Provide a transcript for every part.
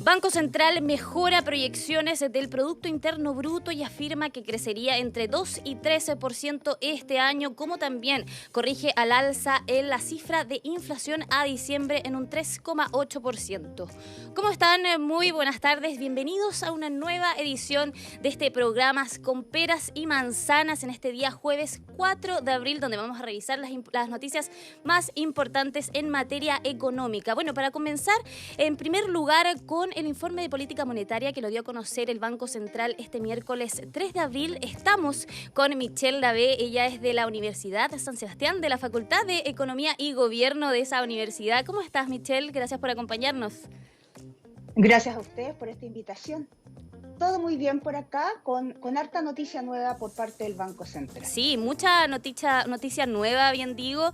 Banco Central mejora proyecciones del Producto Interno Bruto y afirma que crecería entre 2 y 13% este año, como también corrige al alza en la cifra de inflación a diciembre en un 3,8%. ¿Cómo están? Muy buenas tardes. Bienvenidos a una nueva edición de este programa con peras y manzanas en este día jueves 4 de abril, donde vamos a revisar las noticias más importantes en materia económica. Bueno, para comenzar, en primer lugar, con el informe de política monetaria que lo dio a conocer el Banco Central este miércoles 3 de abril. Estamos con Michelle Davé, ella es de la Universidad de San Sebastián, de la Facultad de Economía y Gobierno de esa universidad. ¿Cómo estás, Michelle? Gracias por acompañarnos. Gracias a ustedes por esta invitación. Todo muy bien por acá, con harta noticia nueva por parte del Banco Central. Sí, mucha noticia nueva, bien digo.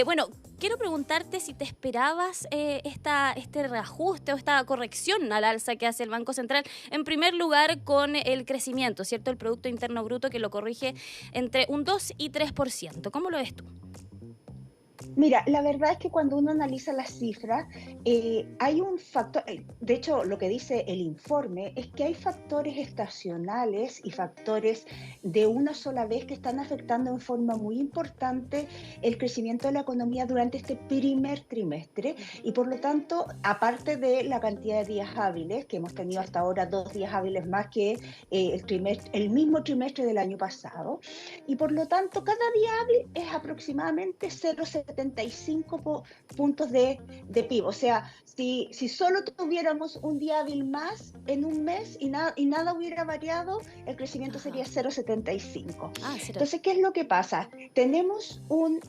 Bueno, quiero preguntarte si te esperabas este reajuste o esta corrección al alza que hace el Banco Central. En primer lugar, con el crecimiento, ¿cierto? El Producto Interno Bruto que lo corrige entre un 2 y 3%. ¿Cómo lo ves tú? Mira, la verdad es que cuando uno analiza las cifras, hay un factor, de hecho lo que dice el informe es que hay factores estacionales y factores de una sola vez que están afectando en forma muy importante el crecimiento de la economía durante este primer trimestre y por lo tanto, aparte de la cantidad de días hábiles, que hemos tenido hasta ahora 2 días hábiles más que el mismo trimestre del año pasado, y por lo tanto cada día hábil es aproximadamente 0,75 puntos de PIB. O sea, si solo tuviéramos un día hábil más en un mes y nada hubiera variado, el crecimiento sería 0,75. Entonces, ¿qué es lo que pasa? Tenemos una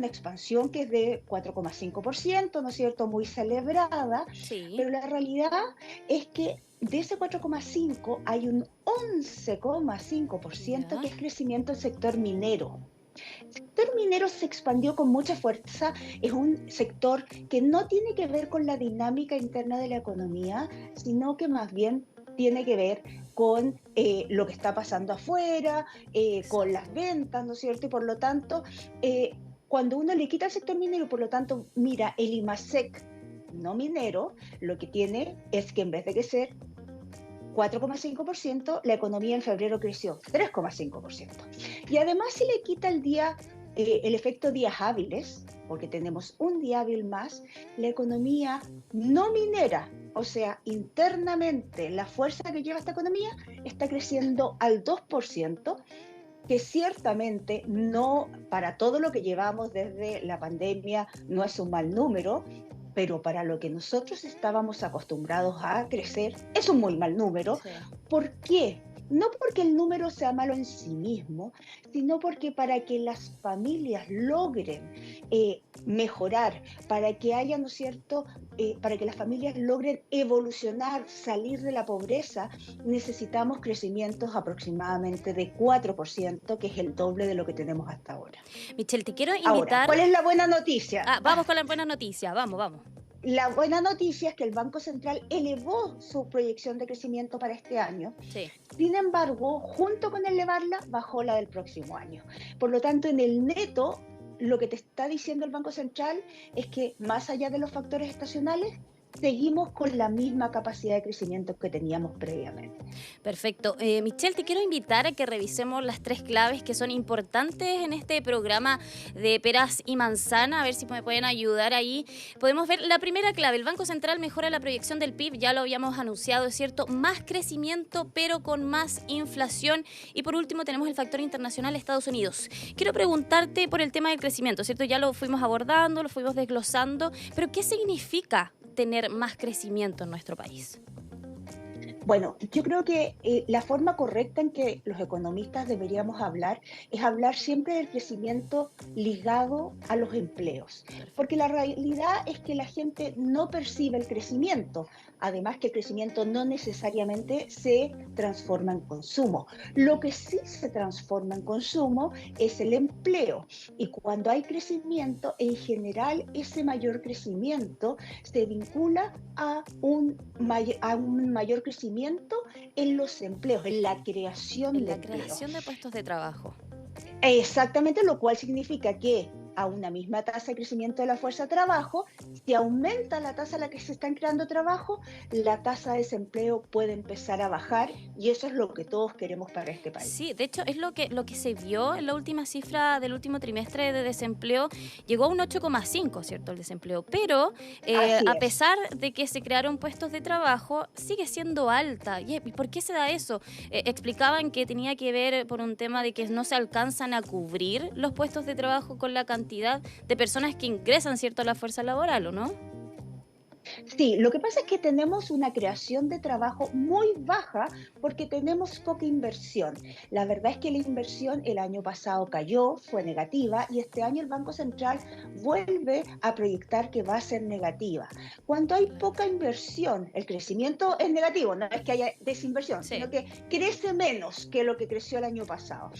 expansión que es de 4,5%, ¿no es cierto?, muy celebrada, sí, pero la realidad es que de ese 4,5 hay un 11,5% que es crecimiento del sector minero. El sector minero se expandió con mucha fuerza, es un sector que no tiene que ver con la dinámica interna de la economía, sino que más bien tiene que ver con lo que está pasando afuera, con las ventas, ¿no es cierto? Y por lo tanto, cuando uno le quita el sector minero, por lo tanto, mira, el IMASEC no minero, lo que tiene es que en vez de crecer 4,5%, la economía en febrero creció 3,5%. Y además si le quita el efecto días hábiles, porque tenemos un día hábil más, la economía no minera, o sea, internamente la fuerza que lleva esta economía está creciendo al 2%, que ciertamente no, para todo lo que llevamos desde la pandemia, no es un mal número, pero para lo que nosotros estábamos acostumbrados a crecer, es un muy mal número. sí. ¿Por qué? No porque el número sea malo en sí mismo, sino porque para que las familias logren mejorar, para que haya, ¿no es cierto?, para que las familias logren evolucionar, salir de la pobreza, necesitamos crecimientos aproximadamente de 4%, que es el doble de lo que tenemos hasta ahora. Michelle, te quiero Ahora, invitar. ¿cuál es la buena noticia? Vamos con las buenas noticias, vamos. La buena noticia es que el Banco Central elevó su proyección de crecimiento para este año. Sí. Sin embargo, junto con elevarla, bajó la del próximo año. Por lo tanto, en el neto, lo que te está diciendo el Banco Central es que más allá de los factores estacionales, seguimos con la misma capacidad de crecimiento que teníamos previamente. Perfecto. Michelle, te quiero invitar a que revisemos las 3 claves que son importantes en este programa de peras y manzana, a ver si me pueden ayudar ahí. Podemos ver la primera clave, el Banco Central mejora la proyección del PIB, ya lo habíamos anunciado, es cierto, más crecimiento pero con más inflación. Y por último tenemos el factor internacional Estados Unidos. Quiero preguntarte por el tema del crecimiento, ¿cierto? Ya lo fuimos abordando, lo fuimos desglosando, pero ¿qué significa tener más crecimiento en nuestro país? Bueno, yo creo que la forma correcta en que los economistas deberíamos hablar es hablar siempre del crecimiento ligado a los empleos, porque la realidad es que la gente no percibe el crecimiento, además que el crecimiento no necesariamente se transforma en consumo. Lo que sí se transforma en consumo es el empleo, y cuando hay crecimiento, en general ese mayor crecimiento se vincula a un mayor crecimiento en los empleos, en la creación En de la empleo. creación de puestos de trabajo. Exactamente, lo cual significa que a una misma tasa de crecimiento de la fuerza de trabajo. Si aumenta la tasa a la que se están creando trabajo, la tasa de desempleo puede empezar a bajar y eso es lo que todos queremos para este país. Sí, de hecho es lo que se vio en la última cifra del último trimestre de desempleo. Llegó a un 8,5, ¿cierto? El desempleo, pero a pesar de que se crearon puestos de trabajo, sigue siendo alta. ¿Y por qué se da eso? Explicaban que tenía que ver por un tema de que no se alcanzan a cubrir los puestos de trabajo con la cantidad de personas que ingresan, ¿cierto?, a la fuerza laboral, ¿o no? Sí, lo que pasa es que tenemos una creación de trabajo muy baja porque tenemos poca inversión. La verdad es que la inversión el año pasado cayó, fue negativa y este año el Banco Central vuelve a proyectar que va a ser negativa. Cuando hay poca inversión, el crecimiento es negativo, no es que haya desinversión, Sí. sino que crece menos que lo que creció el año pasado.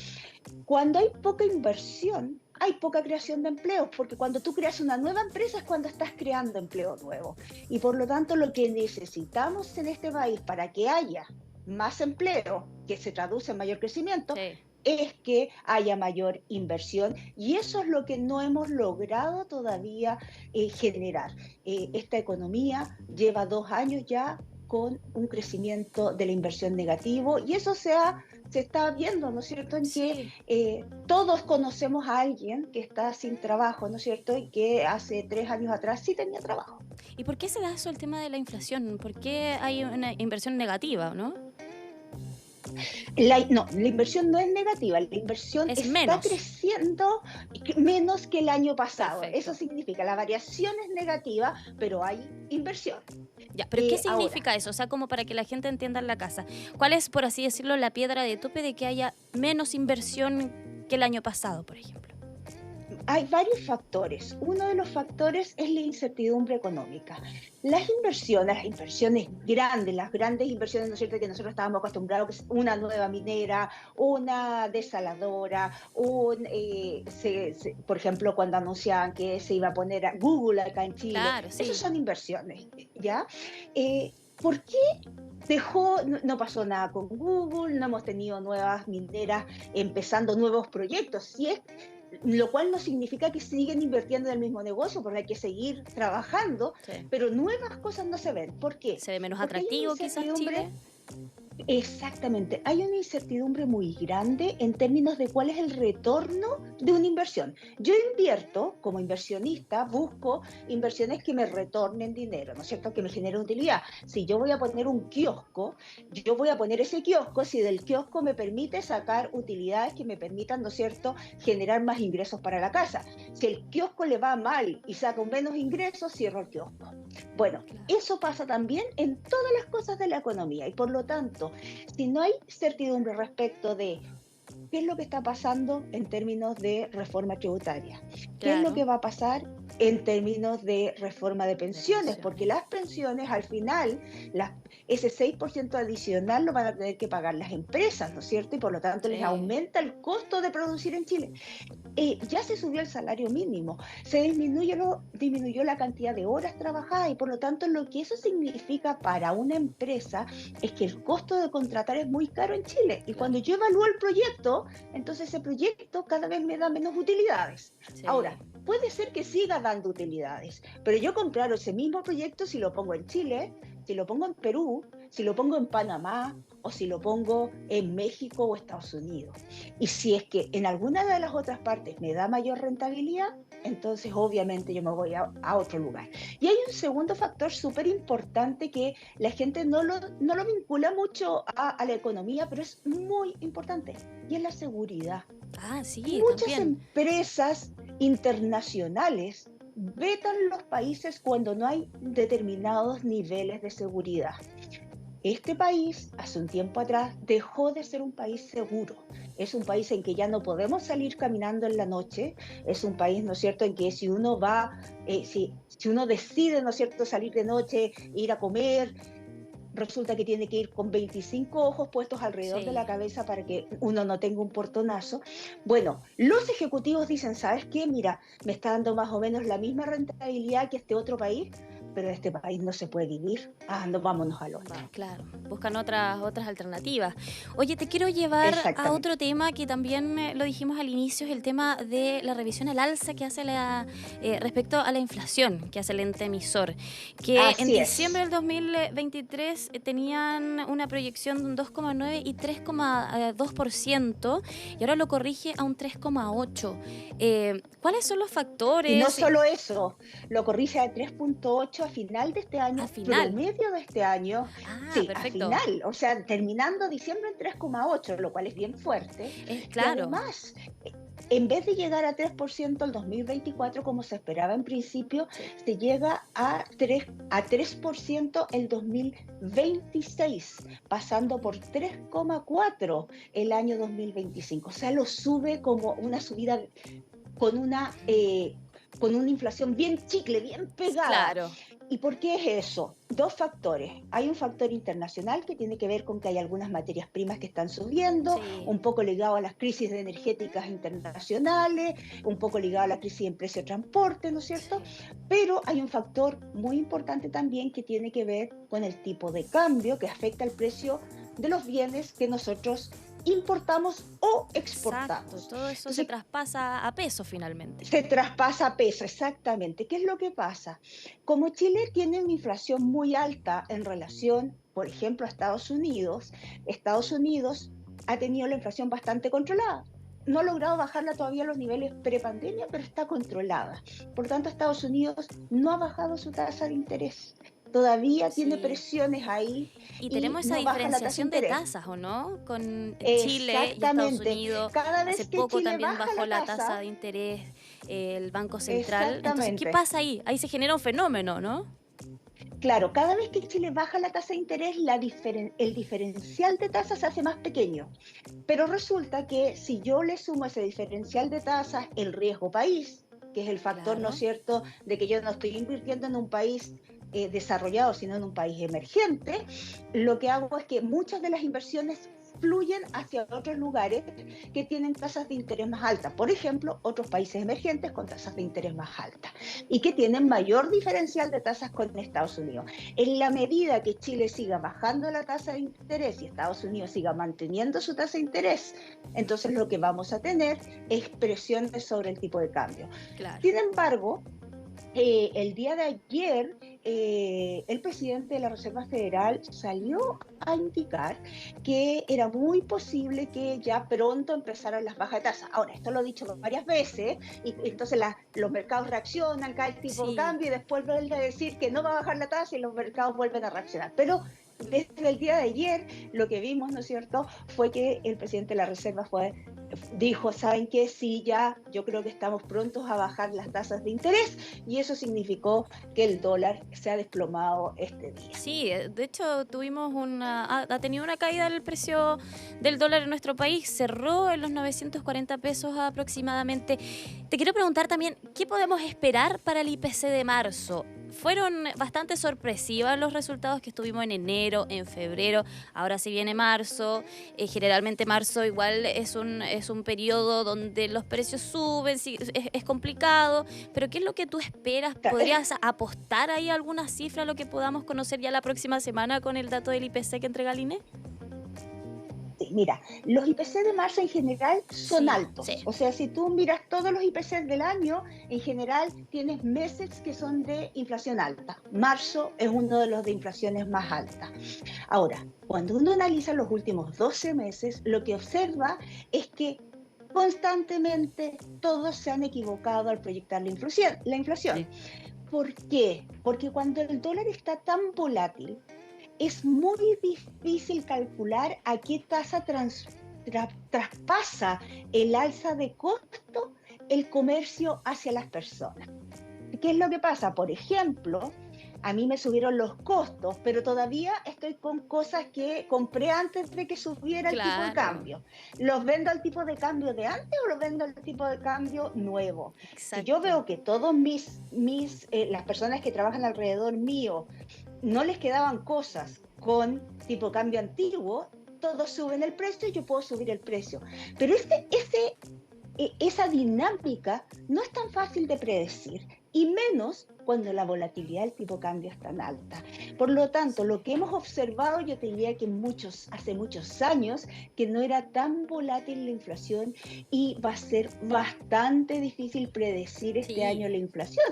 Cuando hay poca inversión, hay poca creación de empleos, porque cuando tú creas una nueva empresa es cuando estás creando empleo nuevo. Y por lo tanto, lo que necesitamos en este país para que haya más empleo, que se traduce en mayor crecimiento, Sí. es que haya mayor inversión. Y eso es lo que no hemos logrado todavía generar. Esta economía lleva 2 años ya con un crecimiento de la inversión negativo y eso se está viendo, ¿no es cierto?, en que Sí. todos conocemos a alguien que está sin trabajo, ¿no es cierto?, y que hace 3 años atrás sí tenía trabajo. ¿Y por qué se da eso el tema de la inflación? ¿Por qué hay una inversión negativa, no? No, la inversión no es negativa, la inversión Es está menos. creciendo menos que el año pasado. Eso Perfecto. significa, la variación es negativa, pero hay inversión. Ya, pero ¿qué Ahora, significa eso? O sea, como para que la gente entienda en la casa. ¿Cuál es, por así decirlo, la piedra de tope de que haya menos inversión que el año pasado, por ejemplo? hay varios factores. Uno de los factores es la incertidumbre económica. Las inversiones grandes, las grandes inversiones, ¿no es cierto?, que nosotros estábamos acostumbrados, que es una nueva minera, una desaladora, por ejemplo, cuando anunciaban que se iba a poner a Google acá en Chile, Claro, esas sí. son inversiones, ¿ya? ¿Por qué no pasó nada con Google, no hemos tenido nuevas mineras empezando nuevos proyectos? Lo cual no significa que siguen invirtiendo en el mismo negocio, porque hay que seguir trabajando, Sí. pero nuevas cosas no se ven. ¿Por qué? ¿Se ve menos Porque hay una atractivo quizás incertidumbre. Chile? Exactamente, hay una incertidumbre muy grande en términos de cuál es el retorno de una inversión. Yo invierto como inversionista, busco inversiones que me retornen dinero, ¿no es cierto?, que me generen utilidad. Si yo voy a poner un kiosco, yo voy a poner ese kiosco si del kiosco me permite sacar utilidades que me permitan, ¿no es cierto?, generar más ingresos para la casa. Si el kiosco le va mal y saca menos ingresos, cierro el kiosco. Bueno, Claro. eso pasa también en todas las cosas de la economía y por lo tanto, si no hay certidumbre respecto de qué es lo que está pasando en términos de reforma tributaria, qué es lo Claro. que va a pasar en términos de reforma de De pensiones, porque pensiones. las pensiones al final, ese 6% adicional lo van a tener que pagar las empresas, ¿no es cierto? Y por lo tanto les Sí. aumenta el costo de producir en Chile. Ya se subió el salario mínimo, se disminuyó la cantidad de horas trabajadas y por lo tanto lo que eso significa para una empresa es que el costo de contratar es muy caro en Chile y Claro. cuando yo evalúo el proyecto, entonces ese proyecto cada vez me da menos utilidades. Ahora, Sí. puede ser que siga dando utilidades, pero yo comprar ese mismo proyecto si lo pongo en Chile, si lo pongo en Perú, si lo pongo en Panamá o si lo pongo en México o Estados Unidos. Y si es que en alguna de las otras partes me da mayor rentabilidad, entonces obviamente yo me voy a otro lugar. Y hay un segundo factor súper importante que la gente no lo vincula mucho a la economía, pero es muy importante, y es la seguridad. Ah, sí, Muchas también. empresas internacionales vetan los países cuando no hay determinados niveles de seguridad. Este país, hace un tiempo atrás, dejó de ser un país seguro. Es un país en que ya no podemos salir caminando en la noche. Es un país, ¿no es cierto?, en que si uno si uno decide, ¿no es cierto?, salir de noche, ir a comer, resulta que tiene que ir con 25 ojos puestos alrededor de la Sí. cabeza para que uno no tenga un portonazo. Bueno, los ejecutivos dicen, ¿sabes qué? Mira, me está dando más o menos la misma rentabilidad que este otro país. pero en este país no se puede vivir, no, vámonos al otro. Claro, buscan otras alternativas. Oye, te quiero llevar a otro tema que también lo dijimos al inicio, es el tema de la revisión al alza que hace respecto a la inflación que hace el ente emisor, que en diciembre del 2023 tenían una proyección de un 2,9 y 3,2% y ahora lo corrige a un 3,8%. ¿Cuáles son los factores? Y no solo eso, lo corrige a 3,8 a final de este año, promedio de este año. Sí, perfecto. a final, o sea, terminando diciembre en 3,8, lo cual es bien fuerte. Claro. Y además, en vez de llegar a 3% el 2024, como se esperaba en principio, se llega a 3% el 2026, pasando por 3,4 el año 2025. O sea, lo sube como una subida con una inflación bien chicle, bien pegada. Claro. ¿Y por qué es eso? Dos factores. Hay un factor internacional que tiene que ver con que hay algunas materias primas que están subiendo, un poco ligado a las crisis energéticas internacionales, un poco ligado a la crisis en precio de transporte, ¿no es cierto? Pero hay un factor muy importante también que tiene que ver con el tipo de cambio que afecta el precio de los bienes que nosotros importamos o exportamos. Exacto, todo eso se traspasa a peso finalmente. Se traspasa a peso, exactamente. ¿Qué es lo que pasa? Como Chile tiene una inflación muy alta en relación, por ejemplo, a Estados Unidos ha tenido la inflación bastante controlada. No ha logrado bajarla todavía a los niveles prepandemia, pero está controlada. Por tanto, Estados Unidos no ha bajado su tasa de interés. Todavía tiene presiones ahí. Y tenemos esa diferenciación de tasas, ¿o no? Con Chile y Estados Unidos. Cada vez hace que poco Chile también baja bajó la tasa tasa de interés el Banco Central. Entonces, ¿qué pasa ahí? Ahí se genera un fenómeno, ¿no? Claro, cada vez que Chile baja la tasa de interés, el diferencial de tasas se hace más pequeño. Pero resulta que si yo le sumo ese diferencial de tasas, el riesgo país, que es el factor, ¿no es cierto?, de que yo no estoy invirtiendo en un país desarrollado, sino en un país emergente, lo que hago es que muchas de las inversiones fluyen hacia otros lugares que tienen tasas de interés más altas. Por ejemplo, otros países emergentes con tasas de interés más altas y que tienen mayor diferencial de tasas con Estados Unidos. En la medida que Chile siga bajando la tasa de interés y Estados Unidos siga manteniendo su tasa de interés, entonces lo que vamos a tener es presiones sobre el tipo de cambio. Claro. Sin embargo, el día de ayer, el presidente de la Reserva Federal salió a indicar que era muy posible que ya pronto empezaran las bajas de tasa. Ahora, esto lo he dicho varias veces, y entonces los mercados reaccionan, cae el tipo de cambio, y después vuelve a decir que no va a bajar la tasa y los mercados vuelven a reaccionar. Pero desde el día de ayer, lo que vimos, ¿no es cierto?, fue que el presidente de la Reserva dijo, ¿saben qué? Sí, ya, yo creo que estamos prontos a bajar las tasas de interés, y eso significó que el dólar se ha desplomado este día. Sí, de hecho ha tenido una caída el precio del dólar en nuestro país, cerró en los 940 pesos aproximadamente. Te quiero preguntar también, ¿qué podemos esperar para el IPC de marzo? Fueron bastante sorpresivas los resultados que estuvimos en enero, en febrero, ahora sí viene marzo. Generalmente marzo igual es un periodo donde los precios suben, sí, es complicado, pero ¿qué es lo que tú esperas? ¿Podrías apostar ahí alguna cifra a lo que podamos conocer ya la próxima semana con el dato del IPC que entrega el INE? Sí, mira, los IPC de marzo en general son altos. O sea, si tú miras todos los IPC del año, en general tienes meses que son de inflación alta. Marzo es uno de los de inflaciones más altas. Ahora, cuando uno analiza los últimos 12 meses, lo que observa es que constantemente todos se han equivocado al proyectar la inflación. Sí. ¿Por qué? Porque cuando el dólar está tan volátil, es muy difícil calcular a qué tasa traspasa el alza de costo el comercio hacia las personas. ¿Qué es lo que pasa? Por ejemplo, a mí me subieron los costos, pero todavía estoy con cosas que compré antes de que subiera el tipo de cambio. ¿Los vendo al tipo de cambio de antes o los vendo al tipo de cambio nuevo? Exacto. Si yo veo que todos las personas que trabajan alrededor mío no les quedaban cosas con tipo de cambio antiguo, todos suben el precio y yo puedo subir el precio. Pero esa dinámica no es tan fácil de predecir y menos cuando la volatilidad del tipo de cambio es tan alta. Por lo tanto, lo que hemos observado, yo te diría que hace muchos años, que no era tan volátil la inflación y va a ser bastante difícil predecir este año la inflación.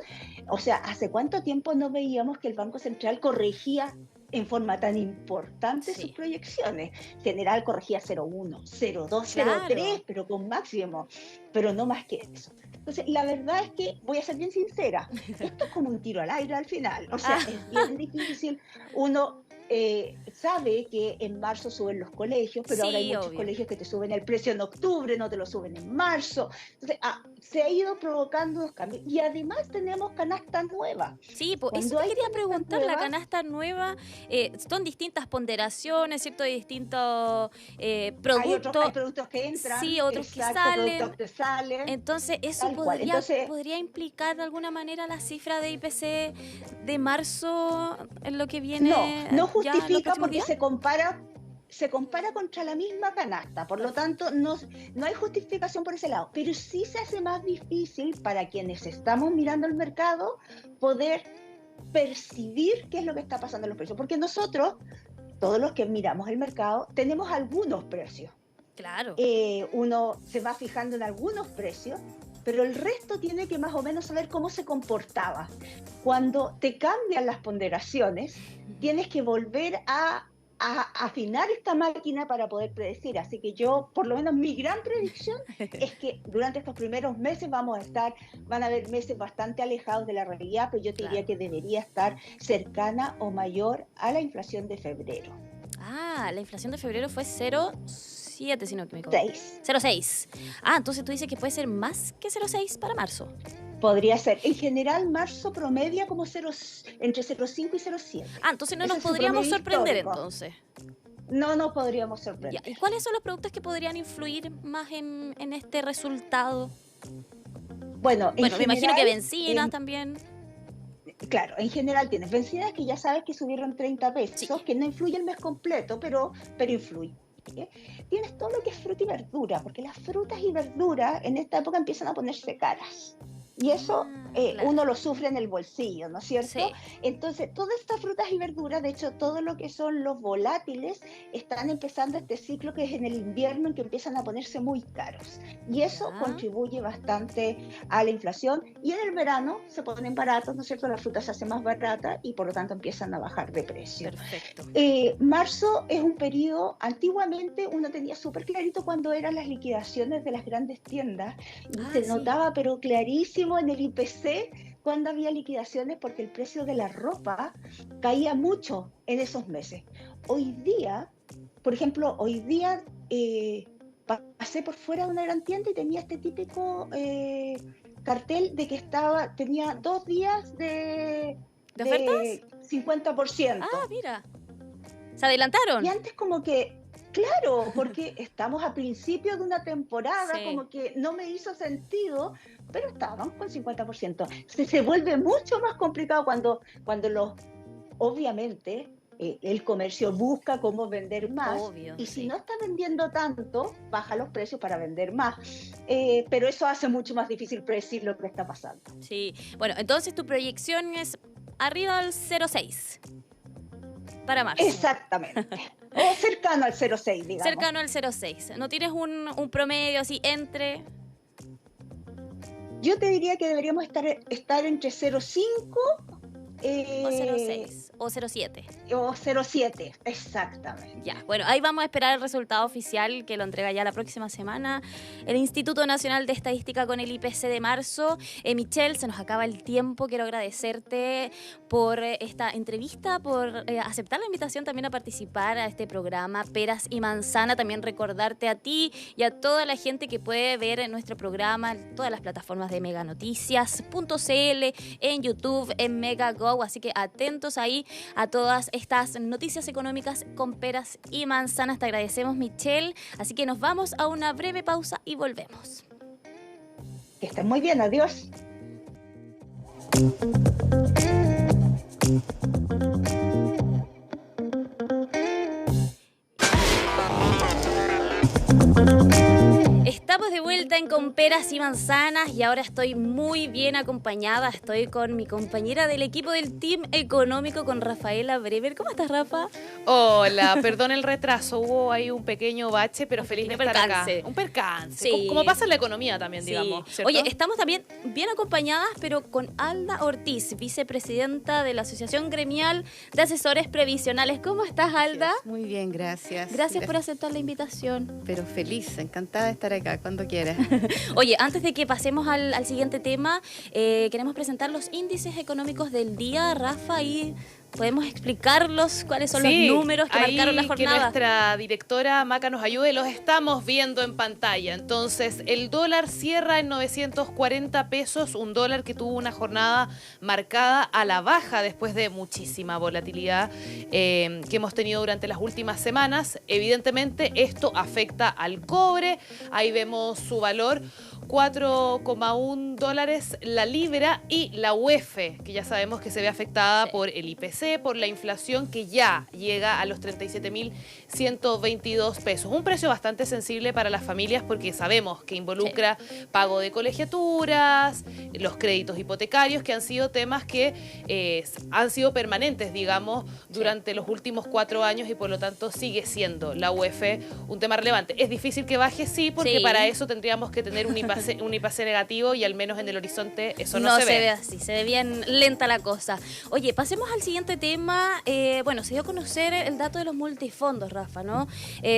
O sea, ¿hace cuánto tiempo no veíamos que el Banco Central corregía en forma tan importante sus proyecciones? General corregía 0,1, 0,2, 0,3, pero con máximo, pero no más que eso. Entonces, la verdad es que, voy a ser bien sincera, esto es como un tiro al aire al final. O sea, es bien difícil. Uno sabe que en marzo suben los colegios, pero ahora hay muchos colegios que te suben el precio en octubre, no te lo suben en marzo. Entonces, se ha ido provocando unos cambios. Y además tenemos canasta nueva. Sí, pues eso te quería preguntar, la canasta nueva, son distintas ponderaciones, ¿cierto? De distintos productos. Hay productos que entran. Sí, otros productos que salen. Entonces, ¿eso podría implicar de alguna manera la cifra de IPC de marzo en lo que viene? No justifica porque se compara contra la misma canasta, por lo tanto no hay justificación por ese lado, pero sí se hace más difícil para quienes estamos mirando el mercado poder percibir qué es lo que está pasando en los precios, porque nosotros, todos los que miramos el mercado, tenemos algunos precios. Claro. Uno se va fijando en algunos precios, pero el resto tiene que más o menos saber cómo se comportaba. Cuando te cambian las ponderaciones, tienes que volver a afinar esta máquina para poder predecir. Así que yo, por lo menos mi gran predicción es que durante estos primeros meses van a haber meses bastante alejados de la realidad, pero yo te diría que debería estar cercana o mayor a la inflación de febrero. La inflación de febrero fue 0,7, si no me equivoco. 0,6. Entonces tú dices que puede ser más que 0,6 para marzo. Podría ser. En general, marzo promedia como entre 0,5 y 0,7. Entonces no nos podríamos sorprender entonces. No nos podríamos sorprender. ¿Y cuáles son los productos que podrían influir más en este resultado? Bueno, me imagino que bencinas también. Claro, en general tienes bencinas que ya sabes que subieron 30 pesos, que no influye el mes completo, pero influye. Tienes todo lo que es fruta y verdura, porque las frutas y verduras en esta época empiezan a ponerse caras. Y eso uno lo sufre en el bolsillo, ¿no es cierto? Sí. Entonces, todas estas frutas y verduras, de hecho, todo lo que son los volátiles, están empezando este ciclo que es en el invierno en que empiezan a ponerse muy caros. Y eso contribuye bastante a la inflación. Y en el verano se ponen baratos, ¿no es cierto? La fruta se hace más barata y por lo tanto empiezan a bajar de precio. Perfecto. Marzo es un periodo, antiguamente uno tenía súper clarito cuando eran las liquidaciones de las grandes tiendas. Y se notaba, pero clarísimo, en el IPC cuando había liquidaciones porque el precio de la ropa caía mucho en esos meses. Hoy día, por ejemplo, pasé por fuera de una gran tienda y tenía este típico cartel de que tenía 2 días de ofertas? 50%. Mira, se adelantaron. Y antes como que, claro, porque estamos a principio de una temporada, como que no me hizo sentido, pero estaban con 50%. Se vuelve mucho más complicado cuando obviamente, el comercio busca cómo vender más. Y si no está vendiendo tanto, baja los precios para vender más. Pero eso hace mucho más difícil predecir lo que está pasando. Sí, bueno, entonces tu proyección es arriba del 0,6 para marzo. Exactamente. O cercano al 0,6, digamos. Cercano al 0,6. ¿No tienes un promedio así entre...? Yo te diría que deberíamos estar entre 0,5 o 0,6 o 0,7. O 0,7, exactamente. Ya, bueno, ahí vamos a esperar el resultado oficial que lo entrega ya la próxima semana el Instituto Nacional de Estadística con el IPC de marzo. Michelle, se nos acaba el tiempo. Quiero agradecerte por esta entrevista, por aceptar la invitación también a participar a este programa Peras y Manzana. También recordarte a ti y a toda la gente que puede ver nuestro programa en todas las plataformas de meganoticias.cl, en YouTube, en MegaGo. Así que atentos ahí a todas estas noticias económicas con peras y manzanas. Te agradecemos, Michelle. Así que nos vamos a una breve pausa y volvemos. Que estén muy bien, adiós. Estamos de vuelta en Con Peras peras y manzanas y ahora estoy muy bien acompañada. Estoy con mi compañera del equipo del Team Económico, con Rafaela Brever. ¿Cómo estás, Rafa? Hola, perdón el retraso, hubo ahí un pequeño bache, pero feliz de estar acá. Un percance, sí. como pasa en la economía también, digamos, ¿cierto? Oye, estamos también bien acompañadas, pero con Alda Ortiz, vicepresidenta de la Asociación Gremial de Asesores Previsionales. ¿Cómo estás, Alda? Muy bien, gracias. Gracias por aceptar la invitación. Pero feliz, encantada de estar acá cuando quieras. Oye, antes de que pasemos al siguiente tema, queremos presentar los índices económicos del día, Rafa, y podemos explicarlos, cuáles son los números que marcaron la jornada. Que nuestra directora Maca nos ayude, los estamos viendo en pantalla. Entonces, el dólar cierra en 940 pesos, un dólar que tuvo una jornada marcada a la baja después de muchísima volatilidad que hemos tenido durante las últimas semanas. Evidentemente, esto afecta al cobre. Ahí vemos su valor. 4,1 dólares la libra, y la UEF, que ya sabemos que se ve afectada por el IPC, por la inflación que ya llega a los 37.122 pesos. Un precio bastante sensible para las familias porque sabemos que involucra pago de colegiaturas, los créditos hipotecarios, que han sido temas que han sido permanentes, digamos, durante los últimos 4 años, y por lo tanto sigue siendo la UEF un tema relevante. Es difícil que baje, sí, porque para eso tendríamos que tener un IPC negativo, y al menos en el horizonte eso no se ve. No se ve así, se ve bien lenta la cosa. Oye, pasemos al siguiente tema. Bueno, se dio a conocer el dato de los multifondos, Rafa, ¿no?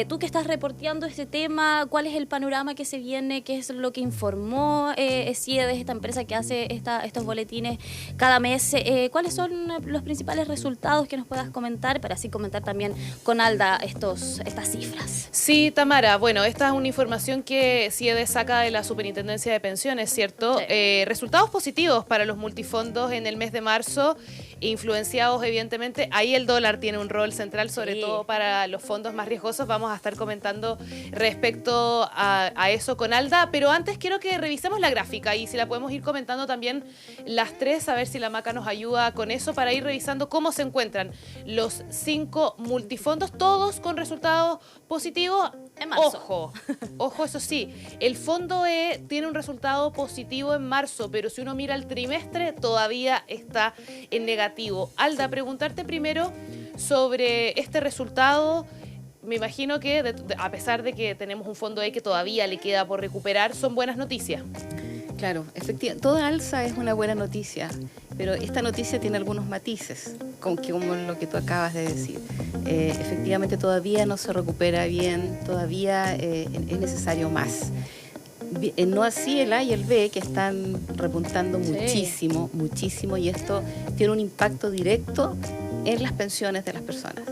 Tú que estás reporteando este tema, ¿cuál es el panorama que se viene? ¿Qué es lo que informó CIEDES, esta empresa que hace estos boletines cada mes? ¿Cuáles son los principales resultados que nos puedas comentar, para así comentar también con Alda estas cifras? Sí, Tamara, bueno, esta es una información que CIEDES saca de la Superintendencia de Pensiones, ¿cierto? Sí. Resultados positivos para los multifondos en el mes de marzo, influenciados evidentemente. Ahí el dólar tiene un rol central, sobre todo para los fondos más riesgosos. Vamos a estar comentando respecto a eso con Alda, pero antes quiero que revisemos la gráfica, y si la podemos ir comentando también las tres, a ver si la Maca nos ayuda con eso, para ir revisando cómo se encuentran los 5 multifondos, todos con resultados positivos. En marzo. Ojo, eso sí, el fondo E tiene un resultado positivo en marzo, pero si uno mira el trimestre todavía está en negativo. Alda, preguntarte primero sobre este resultado. Me imagino que a pesar de que tenemos un fondo E que todavía le queda por recuperar, son buenas noticias. Claro, efectivamente, toda alza es una buena noticia, pero esta noticia tiene algunos matices, como lo que tú acabas de decir. Efectivamente, todavía no se recupera bien, todavía es necesario más. No así el A y el B, que están repuntando muchísimo, muchísimo, y esto tiene un impacto directo en las pensiones de las personas.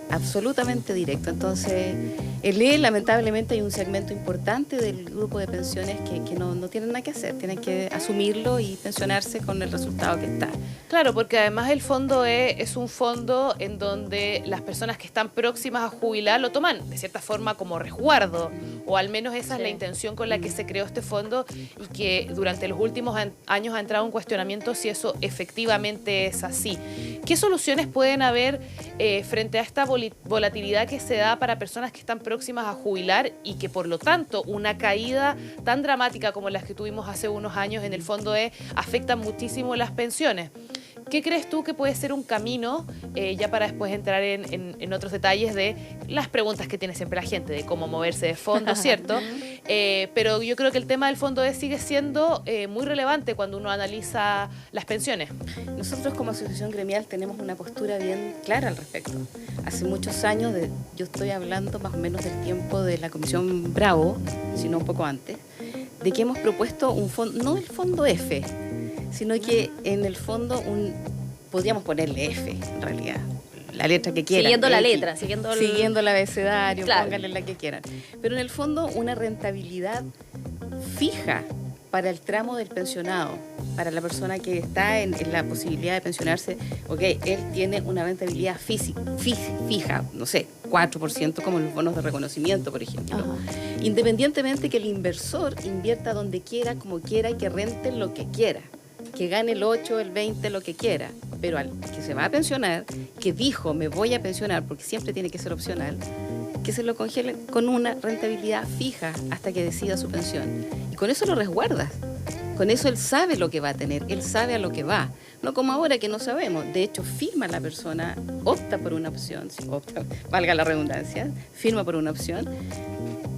Absolutamente directo. Entonces, el E, lamentablemente, hay un segmento importante del grupo de pensiones que no tienen nada que hacer, tienen que asumirlo y pensionarse con el resultado que está. Claro, porque además el fondo E es un fondo en donde las personas que están próximas a jubilar lo toman de cierta forma como resguardo, o al menos esa es la intención con la que se creó este fondo, y que durante los últimos años ha entrado un cuestionamiento si eso efectivamente es así. ¿Qué soluciones pueden haber frente a esta volatilidad que se da para personas que están próximas a jubilar, y que por lo tanto una caída tan dramática como las que tuvimos hace unos años en el fondo E afecta muchísimo las pensiones? ¿Qué crees tú que puede ser un camino, ya para después entrar en otros detalles de las preguntas que tiene siempre la gente, de cómo moverse de fondo, ¿cierto? Pero yo creo que el tema del fondo E sigue siendo muy relevante cuando uno analiza las pensiones. Nosotros como asociación gremial tenemos una postura bien clara al respecto. Hace muchos años, yo estoy hablando más o menos del tiempo de la Comisión Bravo, sino un poco antes, de que hemos propuesto un fondo, no el fondo F, sino que en el fondo podríamos ponerle F, en realidad, la letra que quieran. Siguiendo la letra, siguiendo el abecedario, claro. Pónganle la que quieran. Pero en el fondo una rentabilidad fija para el tramo del pensionado, para la persona que está en la posibilidad de pensionarse. Ok, él tiene una rentabilidad fija, no sé, 4%, como los bonos de reconocimiento, por ejemplo. Ajá. Independientemente que el inversor invierta donde quiera, como quiera, y que rente lo que quiera, que gane el 8, el 20, lo que quiera, pero al que se va a pensionar, que dijo me voy a pensionar, porque siempre tiene que ser opcional, que se lo congelen con una rentabilidad fija hasta que decida su pensión. Y con eso lo resguardas. Con eso él sabe lo que va a tener, él sabe a lo que va. No como ahora que no sabemos. De hecho, firma la persona, opta por una opción, valga la redundancia, firma por una opción,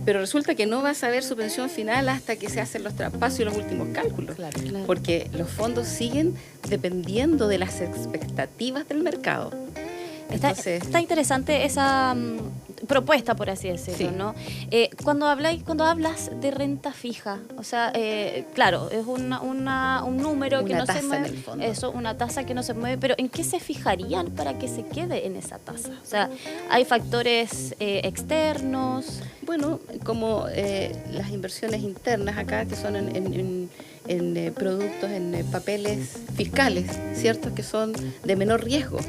pero resulta que no va a saber su pensión final hasta que se hacen los traspasos y los últimos cálculos. Claro. Porque los fondos siguen dependiendo de las expectativas del mercado. Está interesante esa propuesta, por así decirlo, Sí. ¿no? Cuando hablas de renta fija, o sea, claro, es un número que Una no se tasa mueve, en el fondo. eso, una tasa que no se mueve, pero ¿en qué se fijarían para que se quede en esa tasa? O sea, hay factores externos. Bueno, como las inversiones internas acá, que son en productos, en papeles fiscales, ¿cierto? Que son de menor riesgo.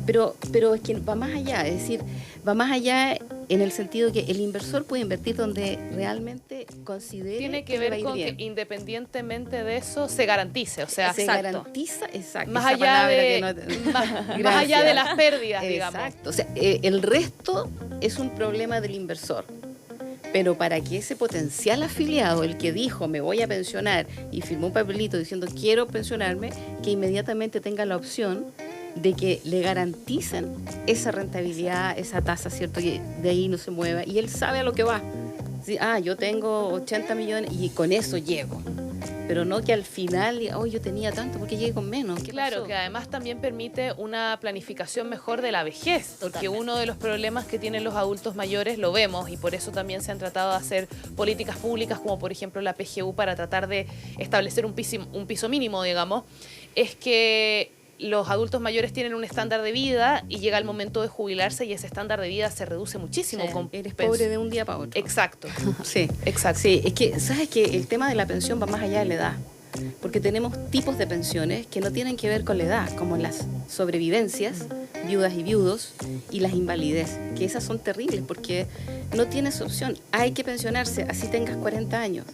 Pero es que va más allá, es decir, va más allá en el sentido que el inversor puede invertir donde realmente considere Tiene que le va a ver ir con bien. que independientemente de eso se garantice, o sea, Se exacto. garantiza, exacto. más esa allá palabra de que no- más allá Gracias. de las pérdidas, digamos. Exacto, o sea, el resto es un problema del inversor. Pero para que ese potencial afiliado, el que dijo me voy a pensionar y firmó un papelito diciendo quiero pensionarme, que inmediatamente tenga la opción de que le garanticen esa rentabilidad, esa tasa, ¿cierto? Y de ahí no se mueva. Y él sabe a lo que va. Sí, yo tengo 80 millones y con eso llego. Pero no que al final, yo tenía tanto, porque llegué con menos. ¿Qué Claro, pasó? que además también permite una planificación mejor de la vejez, porque Totalmente. uno de los problemas que tienen los adultos mayores lo vemos y por eso también se han tratado de hacer políticas públicas como por ejemplo la PGU para tratar de establecer un piso mínimo, digamos, es que los adultos mayores tienen un estándar de vida y llega el momento de jubilarse y ese estándar de vida se reduce muchísimo. Sí, con Eres pobre de un día para otro. Exacto, Sí. exacto. Sí, es que, ¿sabes que el tema de la pensión va más allá de la edad? Porque tenemos tipos de pensiones que no tienen que ver con la edad, como las sobrevivencias, viudas y viudos, y las invalidez, que esas son terribles porque no tienes opción. Hay que pensionarse, así tengas 40 años.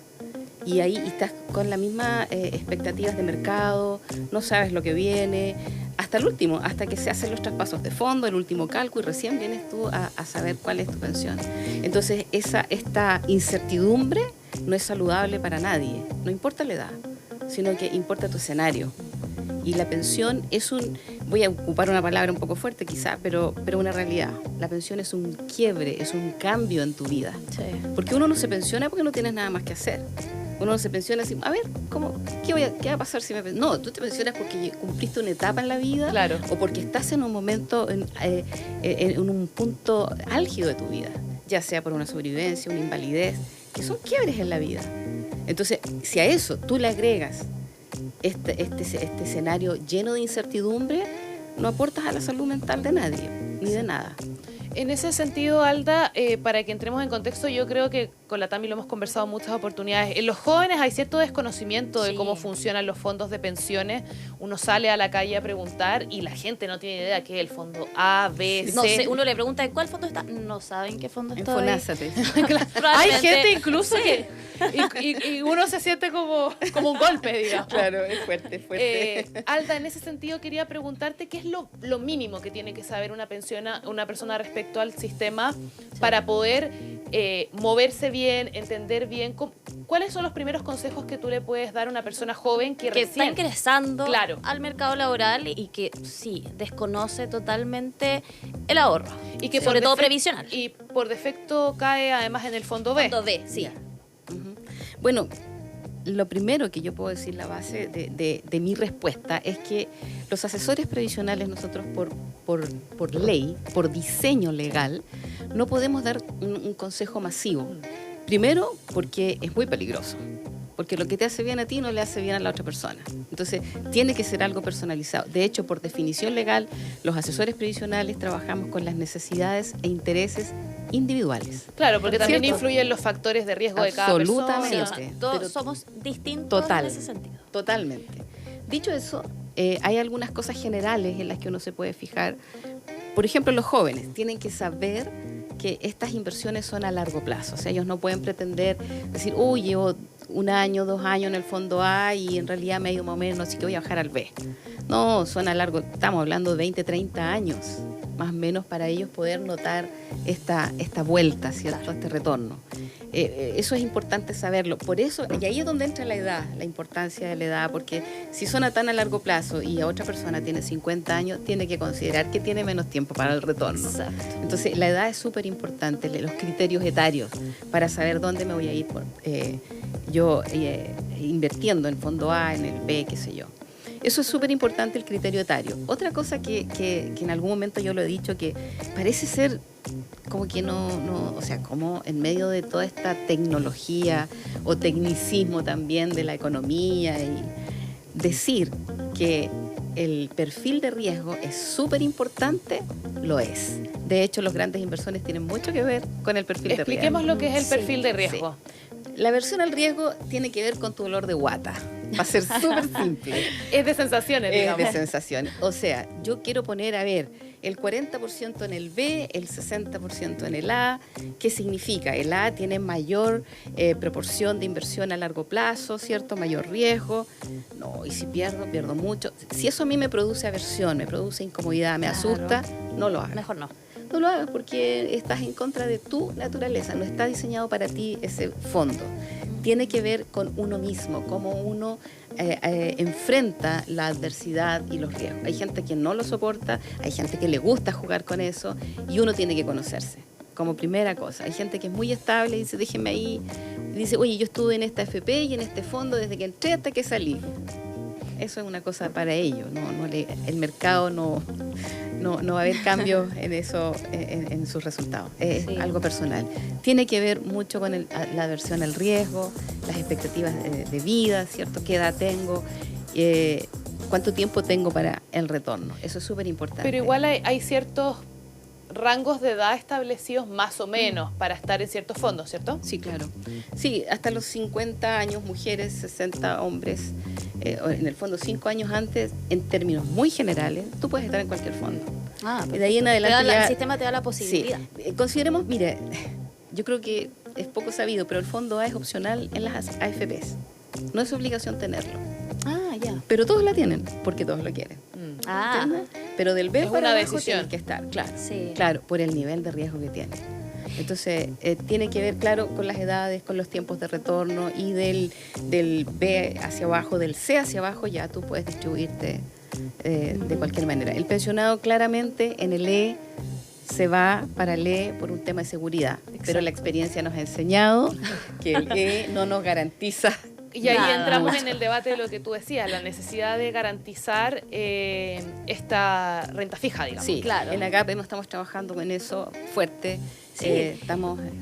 Y ahí estás con las mismas expectativas de mercado, no sabes lo que viene, hasta el último, hasta que se hacen los traspasos de fondo, el último cálculo, y recién vienes tú a saber cuál es tu pensión. Entonces, esta incertidumbre no es saludable para nadie, no importa la edad, sino que importa tu escenario. Y la pensión es voy a ocupar una palabra un poco fuerte quizá, pero una realidad. La pensión es un quiebre, es un cambio en tu vida. Sí. Porque uno no se pensiona porque no tienes nada más que hacer. Uno no se pensiona así, a ver, ¿qué va a pasar si me pensiono? No, tú te pensionas porque cumpliste una etapa en la vida, Claro. o porque estás en un momento, en un punto álgido de tu vida, ya sea por una sobrevivencia, una invalidez, que son quiebres en la vida. Entonces, si a eso tú le agregas este escenario lleno de incertidumbre, no aportas a la salud mental de nadie, ni de nada. En ese sentido, Alda, para que entremos en contexto, yo creo que con la Tami lo hemos conversado en muchas oportunidades. En los jóvenes hay cierto desconocimiento de Sí. cómo funcionan los fondos de pensiones. Uno sale a la calle a preguntar y la gente no tiene idea qué es el fondo A, B, C. No sé, uno le pregunta ¿en cuál fondo está? No saben qué fondo En está. Fonásate. Hay gente incluso que... Y uno se siente como un golpe, digamos. Claro, es fuerte. Alda, en ese sentido quería preguntarte qué es lo mínimo que tiene que saber una persona respecto al sistema para poder moverse bien, entender bien. ¿Cuáles son los primeros consejos que tú le puedes dar a una persona joven que Que está recién... ingresando Claro. al mercado laboral y que sí, desconoce totalmente el ahorro. Y que sobre por todo defecto- previsional. Y por defecto cae además en el fondo B. Fondo B, sí. Ya. Ujú. Bueno, lo primero que yo puedo decir, la base de mi respuesta, es que los asesores previsionales, nosotros por ley, por diseño legal, no podemos dar un consejo masivo. Primero, porque es muy peligroso. Porque lo que te hace bien a ti no le hace bien a la otra persona. Entonces, tiene que ser algo personalizado. De hecho, por definición legal, los asesores previsionales trabajamos con las necesidades e intereses individuales. Claro, porque también ¿Cierto? influyen los factores de riesgo de cada Absolutamente. persona. Sí, todos pero- somos distintos Total. en ese sentido. Totalmente. Dicho eso, hay algunas cosas generales en las que uno se puede fijar. Por ejemplo, los jóvenes tienen que saber que estas inversiones son a largo plazo. O sea, ellos no pueden pretender decir, uy, llevo 1 año, 2 años en el fondo A y en realidad me ha ido más o menos, así que voy a bajar al B. No, son a largo, estamos hablando de 20, 30 años. más o menos, para ellos poder notar esta vuelta, ¿cierto? Claro. Este retorno. Eso es importante saberlo. Por eso, y ahí es donde entra la edad, la importancia de la edad, porque si suena tan a largo plazo y a otra persona tiene 50 años, tiene que considerar que tiene menos tiempo para el retorno. Exacto. Entonces, la edad es súper importante, los criterios etarios, para saber dónde me voy a ir invirtiendo en fondo A, en el B, qué sé yo. Eso es súper importante, el criterio etario. Otra cosa que en algún momento yo lo he dicho, que parece ser como que o sea, como en medio de toda esta tecnología o tecnicismo también de la economía, y decir que el perfil de riesgo es súper importante, lo es. De hecho, los grandes inversores tienen mucho que ver con el perfil de riesgo. Expliquemos lo que es el perfil de riesgo. Sí. La aversión al riesgo tiene que ver con tu dolor de guata. Va a ser súper simple. Es de sensaciones, digamos. Es de sensaciones. O sea, yo quiero poner, a ver, el 40% en el B, el 60% en el A. ¿Qué significa? El A tiene mayor proporción de inversión a largo plazo, ¿cierto? Mayor riesgo. No, y si pierdo mucho. Si eso a mí me produce aversión, me produce incomodidad, me asusta, no lo hagas. Mejor no. No lo hagas porque estás en contra de tu naturaleza. No está diseñado para ti ese fondo. Tiene que ver con uno mismo, cómo uno enfrenta la adversidad y los riesgos. Hay gente que no lo soporta, hay gente que le gusta jugar con eso, y uno tiene que conocerse como primera cosa. Hay gente que es muy estable y dice, déjeme ahí. Y dice, oye, yo estuve en esta FP y en este fondo desde que entré hasta que salí. Eso es una cosa para ellos. El mercado no va a haber cambios en eso, en sus resultados. Es algo personal. Tiene que ver mucho con la aversión al riesgo, las expectativas de vida, ¿cierto? ¿Qué edad tengo? ¿Cuánto tiempo tengo para el retorno? Eso es súper importante. Pero igual hay ciertos rangos de edad establecidos más o menos para estar en ciertos fondos, ¿cierto? Sí, claro. Sí, hasta los 50 años, mujeres, 60 hombres. En el fondo, 5 años antes, en términos muy generales, tú puedes estar en cualquier fondo. Y de ahí en adelante el sistema te da la posibilidad. Sí. Consideremos, mire, yo creo que es poco sabido, pero el fondo A es opcional en las AFPs. No es obligación tenerlo. Ya. Pero todos la tienen, porque todos lo quieren. ¿Entiendes? Pero del B es para una abajo decisión. tienen que estar, claro. Sí. Claro, por el nivel de riesgo que tiene. Entonces, tiene que ver, claro, con las edades, con los tiempos de retorno, y del B hacia abajo, del C hacia abajo, ya tú puedes distribuirte de cualquier manera. El pensionado claramente en el E se va para el E por un tema de seguridad. Exacto. Pero la experiencia nos ha enseñado que el E no nos garantiza. Y ahí entramos en el debate de lo que tú decías, la necesidad de garantizar esta renta fija, digamos. Sí, claro. En AGAP estamos trabajando con eso fuerte. Sí.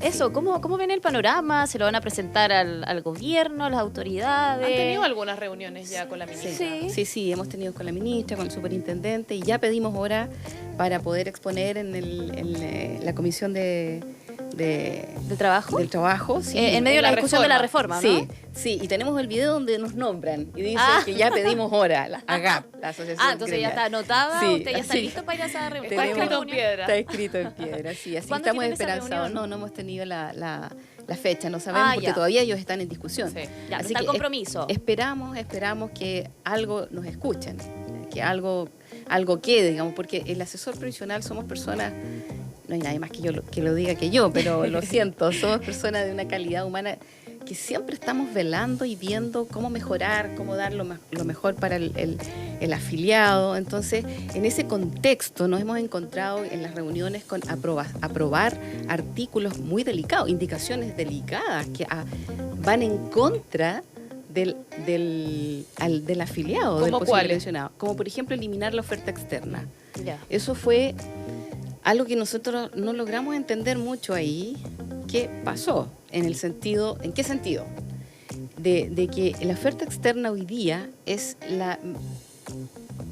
Eso, ¿cómo ven el panorama? ¿Se lo van a presentar al gobierno, a las autoridades? ¿Han tenido algunas reuniones ya con la ministra? Sí, hemos tenido con la ministra, con el superintendente, y ya pedimos hora para poder exponer en la comisión ¿De trabajo? Del trabajo, sí. En medio de la discusión de la reforma, ¿no? Sí, y tenemos el video donde nos nombran y dice que ya pedimos hora, la AGAP, la asociación entonces gremial. ya está anotada, Sí, usted ya está listo para ir a esa reunión. Está escrito en piedra. Está escrito en piedra, sí, así ¿Cuándo estamos tienen esa esperanzados. reunión? No hemos tenido la fecha, no sabemos porque todavía ellos están en discusión. Sí. Ya, Así está el que compromiso. esperamos que algo nos escuchen, que algo quede, digamos, porque el asesor previsional somos personas, no hay nadie más que lo diga que yo, pero lo siento, somos personas de una calidad humana que siempre estamos velando y viendo cómo mejorar, cómo dar lo mejor para el afiliado. Entonces, en ese contexto nos hemos encontrado en las reuniones con aprobar artículos muy delicados, indicaciones delicadas que van en contra del afiliado, del posible pensionado. Como por ejemplo eliminar la oferta externa. Ya. Eso fue algo que nosotros no logramos entender mucho ahí. ¿Qué pasó? ¿En qué sentido? De que la oferta externa hoy día es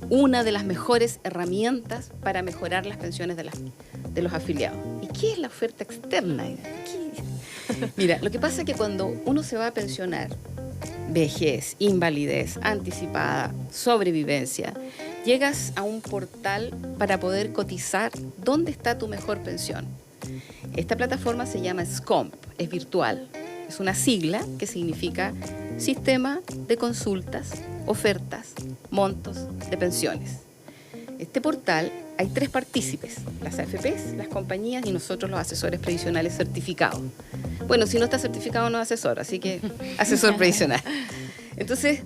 una de las mejores herramientas para mejorar las pensiones de los afiliados. ¿Y qué es la oferta externa? Mira, lo que pasa es que cuando uno se va a pensionar, vejez, invalidez, anticipada, sobrevivencia, llegas a un portal para poder cotizar dónde está tu mejor pensión. Esta plataforma se llama SCOMP, es virtual. Es una sigla que significa Sistema de Consultas, Ofertas, Montos de Pensiones. Este portal hay 3 partícipes, las AFPs, las compañías y nosotros los asesores previsionales certificados. Bueno, si no está certificado no es asesor, así que asesor previsional. Entonces,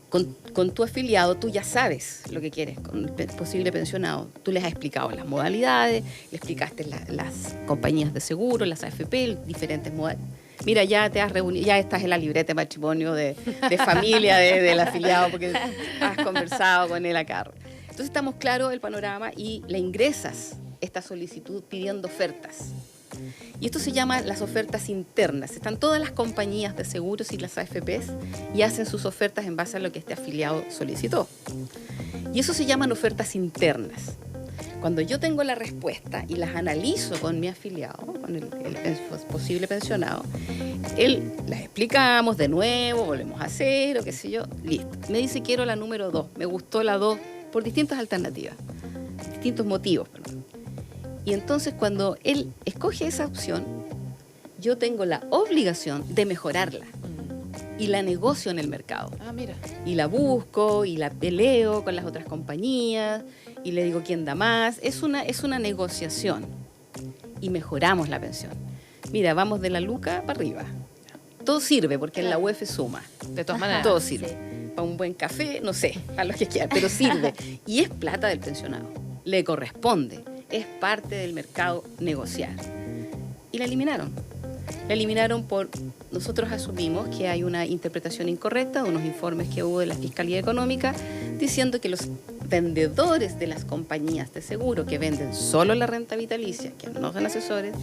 con tu afiliado tú ya sabes lo que quieres con el posible pensionado. Tú les has explicado las modalidades, le explicaste las compañías de seguro, las AFP, diferentes modalidades. Mira, ya te has reunido, ya estás en la libreta de matrimonio de familia del afiliado porque has conversado con él acá. Entonces estamos claros del panorama y le ingresas esta solicitud pidiendo ofertas. Y esto se llama las ofertas internas. Están todas las compañías de seguros y las AFPs y hacen sus ofertas en base a lo que este afiliado solicitó. Y eso se llaman ofertas internas. Cuando yo tengo la respuesta y las analizo con mi afiliado, con el posible pensionado, las explicamos de nuevo, volvemos a hacer o qué sé yo, listo. Me dice quiero la número 2, me gustó la 2 por distintas alternativas, distintos motivos, perdón. Y entonces cuando él escoge esa opción, yo tengo la obligación de mejorarla y la negocio en el mercado. Ah, mira. Y la busco y la peleo con las otras compañías y le digo quién da más. Es una negociación y mejoramos la pensión. Mira, vamos de la luca para arriba. Todo sirve porque en la UEF suma. De todas maneras. Todo sirve. Sí. Para un buen café, no sé, para lo que quieran, pero sirve. Y es plata del pensionado. Le corresponde. Es parte del mercado negociar. Y la eliminaron. La eliminaron nosotros asumimos que hay una interpretación incorrecta de unos informes que hubo de la Fiscalía Económica diciendo que los vendedores de las compañías de seguro que venden solo la renta vitalicia, que no son asesores,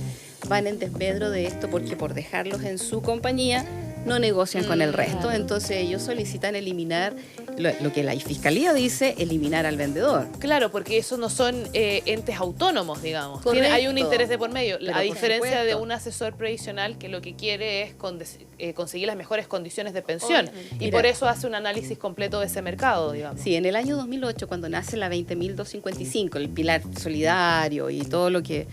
van en desmedro de esto porque por dejarlos en su compañía no negocian con el resto. Entonces ellos solicitan eliminar lo que la Fiscalía dice, eliminar al vendedor. Claro, porque esos no son entes autónomos, digamos. Correcto. Hay un interés de por medio. Pero a diferencia de supuesto. un asesor previsional que lo que quiere es conseguir las mejores condiciones de pensión. Y Mira, por eso hace un análisis completo de ese mercado, digamos. Sí, en el año 2008, cuando nace la 20.255, el pilar solidario y todo lo que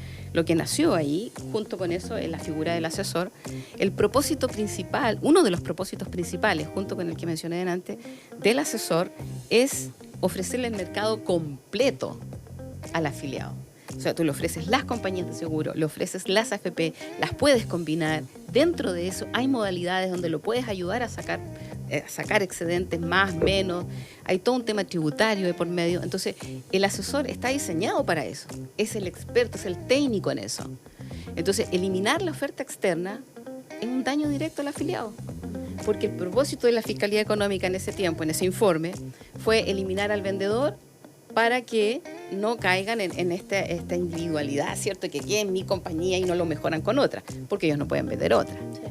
nació ahí, junto con eso, en la figura del asesor, el propósito principal, uno de los propósitos principales, junto con el que mencioné antes, del asesor, es ofrecerle el mercado completo al afiliado. O sea, tú le ofreces las compañías de seguro, le ofreces las AFP, las puedes combinar. Dentro de eso hay modalidades donde lo puedes ayudar a sacar excedentes más, menos. Hay todo un tema tributario de por medio. Entonces, el asesor está diseñado para eso. Es el experto, es el técnico en eso. Entonces, eliminar la oferta externa es un daño directo al afiliado. Porque el propósito de la Fiscalía Económica en ese tiempo, en ese informe, fue eliminar al vendedor para que no caigan en esta individualidad, ¿cierto? Que quede en mi compañía y no lo mejoran con otra, porque ellos no pueden vender otra. Sí.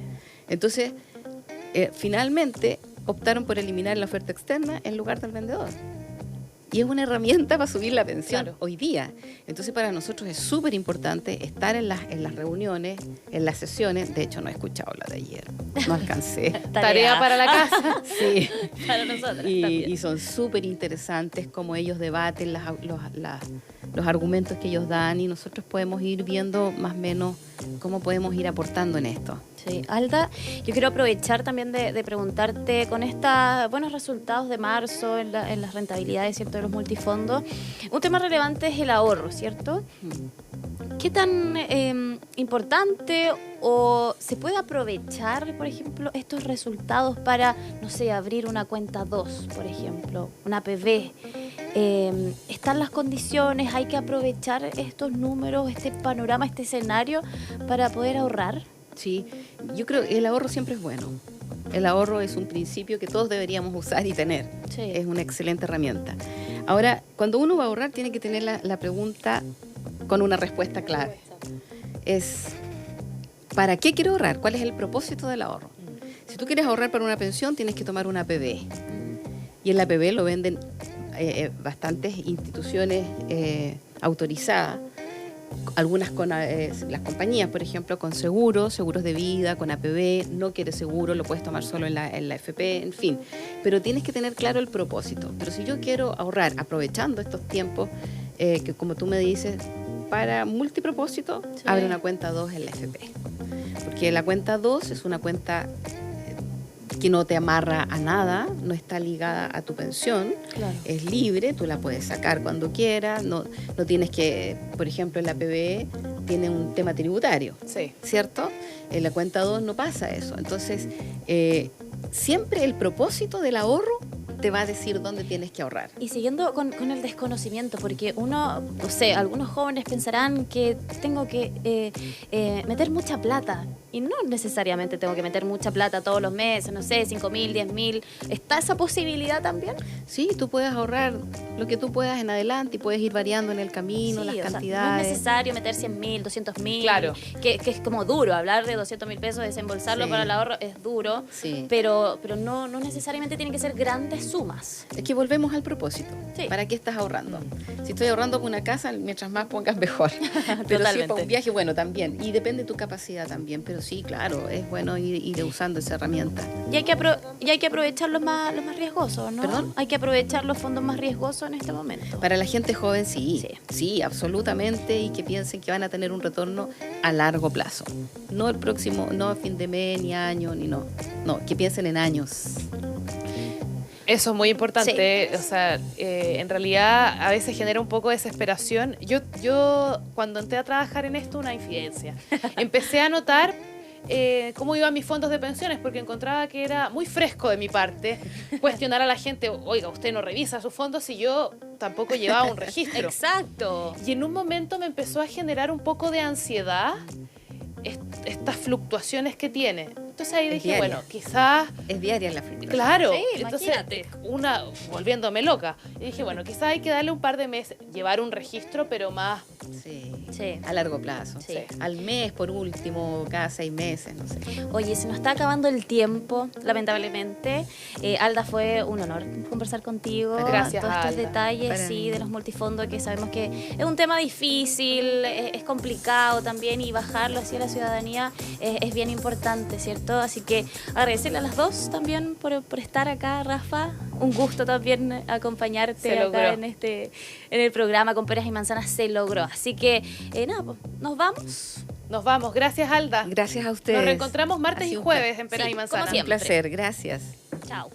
Entonces, finalmente optaron por eliminar la oferta externa en lugar del vendedor. Y es una herramienta para subir la pensión, claro, hoy día. Entonces, para nosotros es súper importante estar en las reuniones, en las sesiones. De hecho, no he escuchado la de ayer. No alcancé. Tarea para la casa. Sí. Para nosotros. Y son súper interesantes cómo ellos debaten los argumentos que ellos dan y nosotros podemos ir viendo más o menos cómo podemos ir aportando en esto. Sí, Alda, yo quiero aprovechar también de preguntarte, con estos buenos resultados de marzo en las rentabilidades, ¿cierto?, de los multifondos, un tema relevante es el ahorro, ¿cierto? ¿Qué tan importante o se puede aprovechar, por ejemplo, estos resultados para, no sé, abrir una cuenta 2, por ejemplo, una APB? ¿Están las condiciones? ¿Hay que aprovechar estos números, este panorama, este escenario para poder ahorrar? Sí, yo creo que el ahorro siempre es bueno. El ahorro es un principio que todos deberíamos usar y tener. Sí. Es una excelente herramienta. Ahora, cuando uno va a ahorrar, tiene que tener la pregunta con una respuesta clara. Es, ¿para qué quiero ahorrar? ¿Cuál es el propósito del ahorro? Si tú quieres ahorrar para una pensión, tienes que tomar una APB. Y en la APB lo venden bastantes instituciones autorizadas. Algunas con las compañías, por ejemplo, con seguros de vida, con APB, no quieres seguro, lo puedes tomar solo en la FP, en fin. Pero tienes que tener claro el propósito. Pero si yo quiero ahorrar aprovechando estos tiempos, que como tú me dices, para multipropósito, sí, abre una cuenta 2 en la FP. Porque la cuenta 2 es una cuenta que no te amarra a nada, no está ligada a tu pensión, Claro. es libre, tú la puedes sacar cuando quieras, no tienes que, por ejemplo, en la PBE tiene un tema tributario, Sí. ¿cierto? En la cuenta 2 no pasa eso. Entonces, siempre el propósito del ahorro te va a decir dónde tienes que ahorrar. Y siguiendo con el desconocimiento, porque uno, no sé, algunos jóvenes pensarán que tengo que meter mucha plata. Y no necesariamente tengo que meter mucha plata todos los meses, no sé, 5.000, 10.000. ¿Está esa posibilidad también? Sí, tú puedes ahorrar lo que tú puedas en adelante y puedes ir variando en el camino, Sí, las o sea, cantidades. no es necesario meter 100.000, 200.000. Claro. Que es como duro, hablar de 200.000 pesos, desembolsarlo Sí. para el ahorro es duro. Sí. Pero no necesariamente tienen que ser grandes sumas. Es que volvemos al propósito. Sí. ¿Para qué estás ahorrando? Si estoy ahorrando para una casa, mientras más pongas mejor. Pero si es Totalmente. para un viaje, bueno, también. Y depende de tu capacidad también. Pero sí, claro, es bueno ir usando esa herramienta. Y hay que aprovechar los más riesgosos, ¿no? ¿Perdón? Hay que aprovechar los fondos más riesgosos en este momento. Para la gente joven, sí. Sí. Sí, absolutamente. Y que piensen que van a tener un retorno a largo plazo. No el próximo, no a fin de mes, ni año, ni no. No, que piensen en años. Eso es muy importante, o sea, en realidad a veces genera un poco de desesperación. Yo cuando entré a trabajar en esto, una infidencia, empecé a notar cómo iban mis fondos de pensiones, porque encontraba que era muy fresco de mi parte cuestionar a la gente, oiga, usted no revisa sus fondos, y yo tampoco llevaba un registro. Exacto. Y en un momento me empezó a generar un poco de ansiedad estas fluctuaciones que tiene. Entonces ahí Es dije, diaria. bueno, quizás... Es diaria la fluctuación. Claro, Sí, entonces imagínate. una volviéndome loca. Y dije, bueno, quizás hay que darle un par de meses, llevar un registro, pero más... Sí. Sí. A largo plazo. Sí. Al mes, por último, cada 6 meses, no sé. Oye, se nos está acabando el tiempo, lamentablemente. Alda, fue un honor conversar contigo. Gracias, Todos estos Alda. detalles, Para sí, mí. de los multifondos, que sabemos que es un tema difícil, es complicado también, y bajarlo hacia la ciudadanía es bien importante, ¿cierto? Así que agradecerle a las dos también por estar acá, Rafa. Un gusto también acompañarte Se logró. acá en el programa con Peras y Manzanas. Se logró. Así que, nada, pues, nos vamos. Nos vamos. Gracias, Alda. Gracias a ustedes. Nos reencontramos martes Ha y sido un jueves en Peras Sí, y como Manzanas. Un siempre. placer, gracias. Chao.